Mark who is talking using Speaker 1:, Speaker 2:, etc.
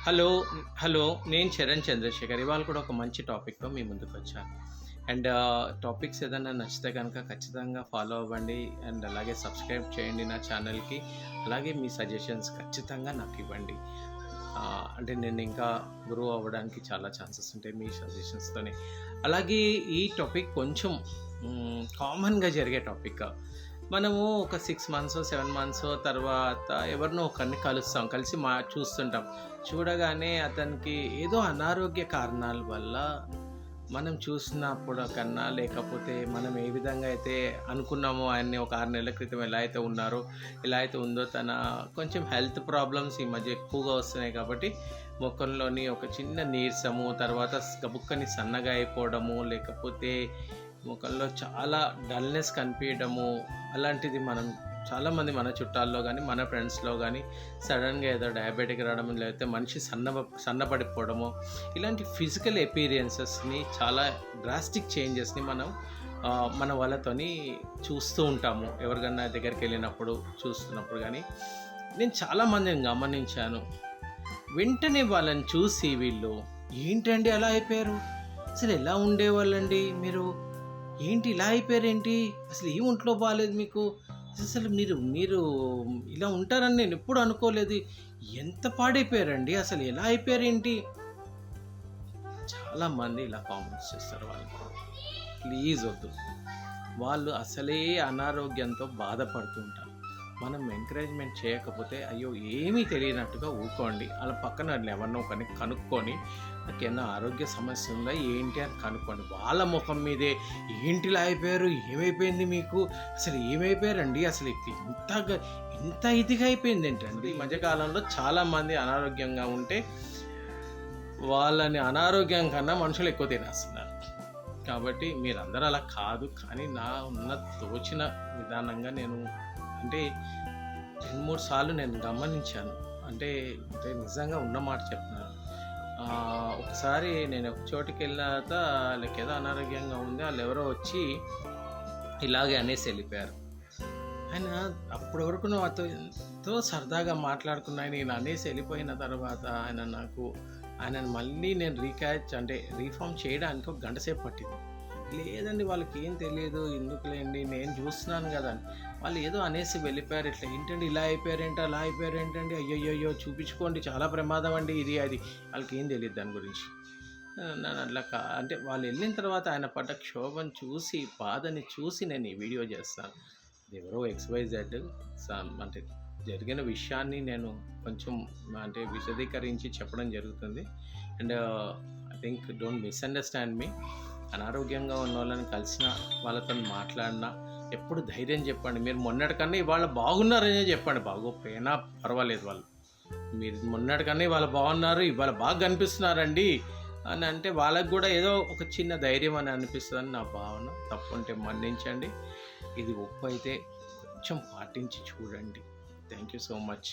Speaker 1: Hello hello నేను చరణ్ చంద్రశేఖర్. ఇవాళ కూడా ఒక మంచి టాపిక్తో మీ ముందుకు వచ్చాను. అండ్ టాపిక్స్ ఏదైనా నచ్చితే కనుక ఖచ్చితంగా ఫాలో అవ్వండి. అండ్ అలాగే సబ్స్క్రైబ్ చేయండి నా ఛానల్కి. అలాగే మీ సజెషన్స్ ఖచ్చితంగా నాకు ఇవ్వండి. అంటే నేను ఇంకా గ్రో అవ్వడానికి చాలా ఛాన్సెస్ ఉంటాయి మీ సజెషన్స్తోనే. అలాగే ఈ టాపిక్ కొంచెం కామన్గా జరిగే టాపిక్. మనము ఒక 6 మంత్స్ 7 మంత్స్ తర్వాత ఎవరినో ఒకరిని కలిసి చూస్తుంటాం. చూడగానే అతనికి ఏదో అనారోగ్య కారణాల వల్ల మనం చూసినప్పుడు కన్నా, లేకపోతే మనం ఏ విధంగా అయితే అనుకున్నామో ఆయన్ని ఒక 6 నెలల క్రితం ఎలా అయితే ఉన్నారో, ఎలా అయితే ఉందో, తన కొంచెం హెల్త్ ప్రాబ్లమ్స్ ఈ మధ్య ఎక్కువగా వస్తున్నాయి. కాబట్టి ముఖంలోని ఒక చిన్న నీరసము, తర్వాత గబుక్కని సన్నగా అయిపోవడము, లేకపోతే ముఖంలో చాలా డల్నెస్ కనిపించడము, అలాంటిది మనం చాలామంది మన చుట్టాల్లో కానీ మన ఫ్రెండ్స్లో కానీ సడన్గా ఏదో డయాబెటిక్ రావడం, లేకపోతే మనిషి సన్నపడిపోవడము, ఇలాంటి ఫిజికల్ ఎపీరియన్సెస్ని, చాలా డ్రాస్టిక్ చేంజెస్ని మనం మన వాళ్ళతోని చూస్తూ ఉంటాము. ఎవరికన్నా దగ్గరికి వెళ్ళినప్పుడు చూస్తున్నప్పుడు కానీ నేను చాలామందిని గమనించాను. వెంటనే వాళ్ళని చూసి వీళ్ళు ఏంటండి అలా అయిపోయారు, అసలు ఎలా ఉండేవాళ్ళండి మీరు, ఏంటి ఇలా అయిపోయారేంటి, అసలు ఏం ఒంట్లో బాగాలేదు మీకు, అసలు మీరు ఇలా ఉంటారని నేను ఎప్పుడు అనుకోలేదు, ఎంత పాడైపోయారండి, అసలు ఎలా అయిపోయారేంటి. చాలామంది ఇలా కామెంట్స్ చేస్తారు. వాళ్ళు ప్లీజ్ వద్దు. వాళ్ళు అసలే అనారోగ్యంతో బాధపడుతుంటారు. మనం ఎంకరేజ్మెంట్ చేయకపోతే అయ్యో ఏమీ తెలియనట్టుగా ఊకోండి. అలా పక్కన ఎవరినో ఒకరిని కనుక్కొని నాకేమన్నా ఆరోగ్య సమస్య ఉందా ఏంటి అని కనుక్కోండి. వాళ్ళ ముఖం మీదే ఏంటిలా అయిపోయారు, ఏమైపోయింది మీకు, అసలు ఏమైపోయారండి, అసలు ఇంత ఇదిగా అయిపోయింది ఏంటండి. ఈ మధ్యకాలంలో చాలామంది అనారోగ్యంగా ఉంటే వాళ్ళని అనారోగ్యం కన్నా మనుషులు ఎక్కువ తినేస్తున్నారు. కాబట్టి మీరందరూ అలా కాదు. కానీ నా తోచిన విధానంగా నేను అంటే 2-3 సార్లు నేను గమనించాను. అంటే నిజంగా ఉన్నమాట చెప్తున్నాను. ఒకసారి నేను ఒక చోటుకి వెళ్ళిన తర్వాత వాళ్ళకి ఏదో అనారోగ్యంగా ఉంది, వాళ్ళు ఎవరో వచ్చి ఇలాగే అనేసి వెళ్ళిపోయారు. ఆయన అప్పటి వరకు నాతో ఎంతో సరదాగా మాట్లాడుకున్నాను. నేను అనేసి వెళ్ళిపోయిన తర్వాత ఆయనను మళ్ళీ నేను రీఫార్మ్ చేయడానికి ఒక గంట సేపు పట్టింది. లేదండి వాళ్ళకి ఏం తెలియదు, ఎందుకులేండి నేను చూస్తున్నాను కదా అని. వాళ్ళు ఏదో అనేసి వెళ్ళిపోయారు. ఇట్లా ఏంటండి ఇలా అయిపోయారేంటి, అలా అయిపోయారేంటండి, అయ్యో చూపించుకోండి, చాలా ప్రమాదం అండి ఇది అది. వాళ్ళకి ఏం తెలియదు దాని గురించి. నన్ను అట్లా అంటే వాళ్ళు వెళ్ళిన తర్వాత ఆయన పడ్డ క్షోభను చూసి, బాధని చూసి నేను ఈ వీడియో చేస్తాను. ఎవరో XYZ అంటే జరిగిన విషయాన్ని నేను కొంచెం విశదీకరించి చెప్పడం జరుగుతుంది. And I think don't misunderstand మీ. అనారోగ్యంగా ఉన్న వాళ్ళని కలిసిన, వాళ్ళతో మాట్లాడినా ఎప్పుడు ధైర్యం చెప్పండి. మీరు మొన్నటికన్నా ఇవాళ బాగున్నారనే చెప్పండి. బాగోపోయినా పర్వాలేదు, వాళ్ళు మీరు మొన్నటికన్నా ఇవాళ బాగున్నారు, ఇవాళ బాగా కనిపిస్తున్నారండి అని అంటే వాళ్ళకు కూడా ఏదో ఒక చిన్న ధైర్యం అని అనిపిస్తుందని నా భావన. తప్పు ఉంటే మన్నించండి. ఇది ఒప్పు అయితే కొంచెం పాటించి చూడండి. Thank you so much.